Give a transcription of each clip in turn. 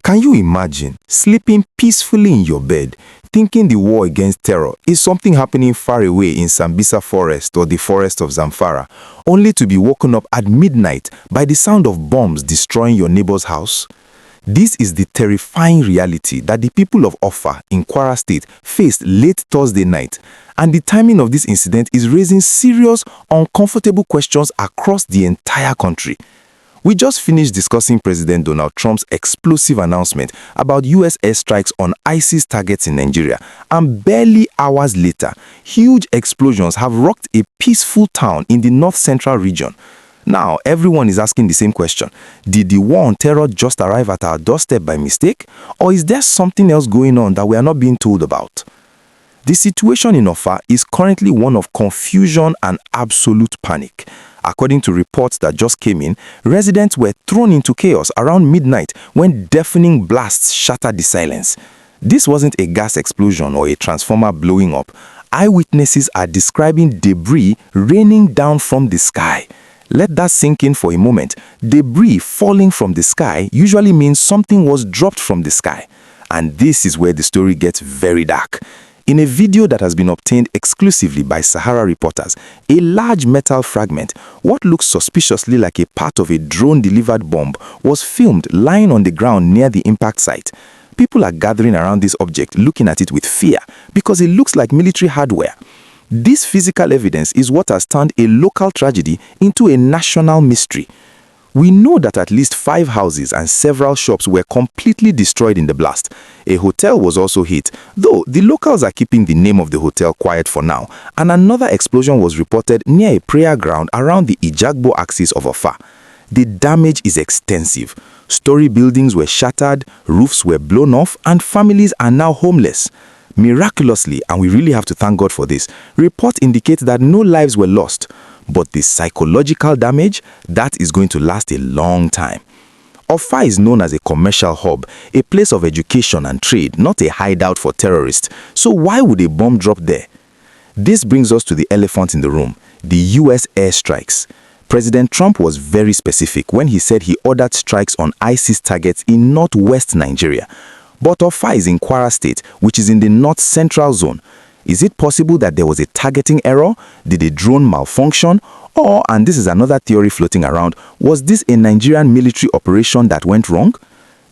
Can you imagine sleeping peacefully in your bed, thinking the war against terror is something happening far away in Sambisa Forest or the forest of Zamfara, only to be woken up at midnight by the sound of bombs destroying your neighbor's house? This is the terrifying reality that the people of Offa in Kwara State faced late Thursday night, and the timing of this incident is raising serious, uncomfortable questions across the entire country. We just finished discussing President Donald Trump's explosive announcement about US airstrikes on ISIS targets in Nigeria, and barely hours later, huge explosions have rocked a peaceful town in the north-central region. Now, everyone is asking the same question. Did the war on terror just arrive at our doorstep by mistake? Or is there something else going on that we are not being told about? The situation in Offa is currently one of confusion and absolute panic. According to reports that just came in, residents were thrown into chaos around midnight when deafening blasts shattered the silence. This wasn't a gas explosion or a transformer blowing up. Eyewitnesses are describing debris raining down from the sky. Let that sink in for a moment. Debris falling from the sky usually means something was dropped from the sky. And this is where the story gets very dark. In a video that has been obtained exclusively by SaharaReporters, a large metal fragment, what looks suspiciously like a part of a drone-delivered bomb, was filmed lying on the ground near the impact site. People are gathering around this object looking at it with fear because it looks like military hardware. This physical evidence is what has turned a local tragedy into a national mystery. We know that at least 5 houses and several shops were completely destroyed in the blast. A hotel was also hit, though the locals are keeping the name of the hotel quiet for now, and another explosion was reported near a prayer ground around the Ijagbo axis of Offa. The damage is extensive. Story buildings were shattered, roofs were blown off, and families are now homeless. Miraculously, and we really have to thank God for this, reports indicate that no lives were lost. But the psychological damage, that is going to last a long time. Offa is known as a commercial hub, a place of education and trade, not a hideout for terrorists. So why would a bomb drop there? This brings us to the elephant in the room, the US airstrikes. President Trump was very specific when he said he ordered strikes on ISIS targets in northwest Nigeria. But Offa is in Kwara State, which is in the north-central zone. Is it possible that there was a targeting error? Did a drone malfunction? Or, and this is another theory floating around, was this a Nigerian military operation that went wrong?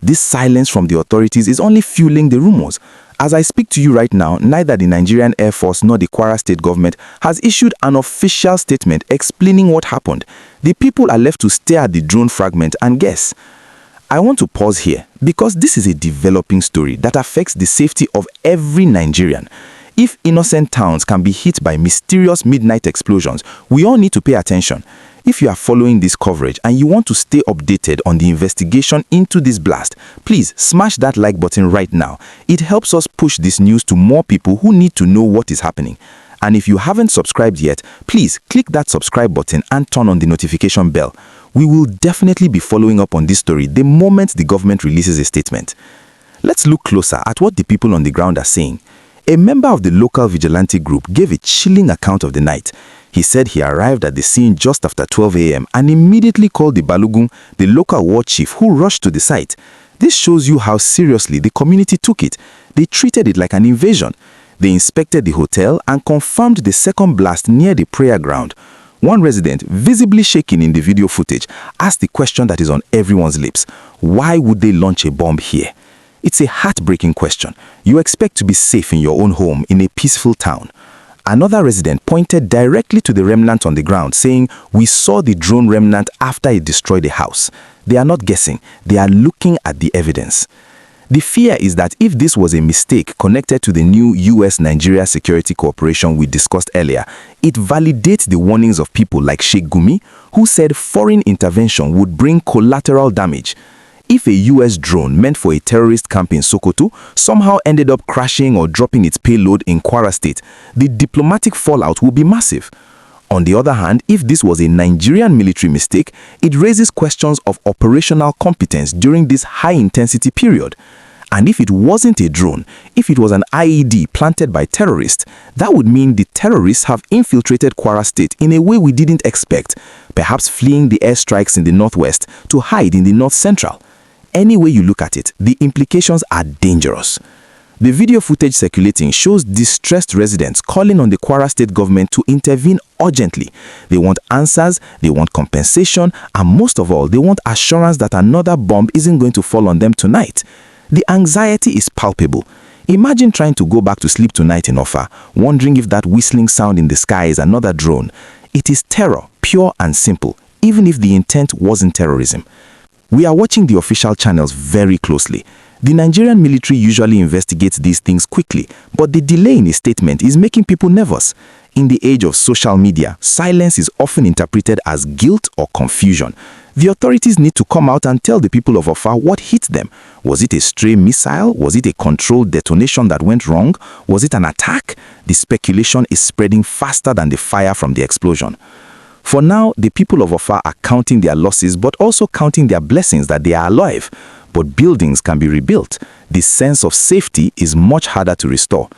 This silence from the authorities is only fueling the rumors. As I speak to you right now, neither the Nigerian Air Force nor the Kwara State government has issued an official statement explaining what happened. The people are left to stare at the drone fragment and guess. I want to pause here because this is a developing story that affects the safety of every Nigerian. If innocent towns can be hit by mysterious midnight explosions, we all need to pay attention. If you are following this coverage and you want to stay updated on the investigation into this blast, please smash that like button right now. It helps us push this news to more people who need to know what is happening. And if you haven't subscribed yet, please click that subscribe button and turn on the notification bell. We will definitely be following up on this story the moment the government releases a statement. Let's look closer at what the people on the ground are saying. A member of the local vigilante group gave a chilling account of the night. He said he arrived at the scene just after 12 a.m. and immediately called the Balogun, the local war chief, who rushed to the site. This shows you how seriously the community took it. They treated it like an invasion. They inspected the hotel and confirmed the second blast near the prayer ground. One resident, visibly shaking in the video footage, asked the question that is on everyone's lips. Why would they launch a bomb here? It's a heartbreaking question. You expect to be safe in your own home in a peaceful town. Another resident pointed directly to the remnant on the ground, saying, "We saw the drone remnant after it destroyed the house." They are not guessing. They are looking at the evidence. The fear is that if this was a mistake connected to the new US-Nigeria security cooperation we discussed earlier, it validates the warnings of people like Sheikh Gumi, who said foreign intervention would bring collateral damage. If a US drone meant for a terrorist camp in Sokoto somehow ended up crashing or dropping its payload in Kwara State, the diplomatic fallout will be massive. On the other hand, if this was a Nigerian military mistake, it raises questions of operational competence during this high-intensity period. And if it wasn't a drone, if it was an IED planted by terrorists, that would mean the terrorists have infiltrated Kwara State in a way we didn't expect, perhaps fleeing the airstrikes in the northwest to hide in the north-central. any way you look at it, the implications are dangerous. The video footage circulating shows distressed residents calling on the Kwara State government to intervene urgently. They want answers, they want compensation, and most of all, they want assurance that another bomb isn't going to fall on them tonight. The anxiety is palpable. Imagine trying to go back to sleep tonight in Offa, wondering if that whistling sound in the sky is another drone. It is terror, pure and simple, even if the intent wasn't terrorism. We are watching the official channels very closely. The Nigerian military usually investigates these things quickly, but the delay in a statement is making people nervous. In the age of social media, silence is often interpreted as guilt or confusion. The authorities need to come out and tell the people of Offa what hit them. Was it a stray missile? Was it a controlled detonation that went wrong? Was it an attack? The speculation is spreading faster than the fire from the explosion. For now, the people of Offa are counting their losses but also counting their blessings that they are alive. But buildings can be rebuilt. The sense of safety is much harder to restore.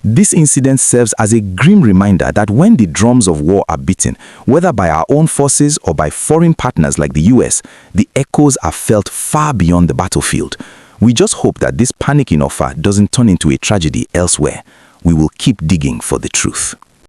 This incident serves as a grim reminder that when the drums of war are beaten, whether by our own forces or by foreign partners like the US, the echoes are felt far beyond the battlefield. We just hope that this panic in Offa doesn't turn into a tragedy elsewhere. We will keep digging for the truth.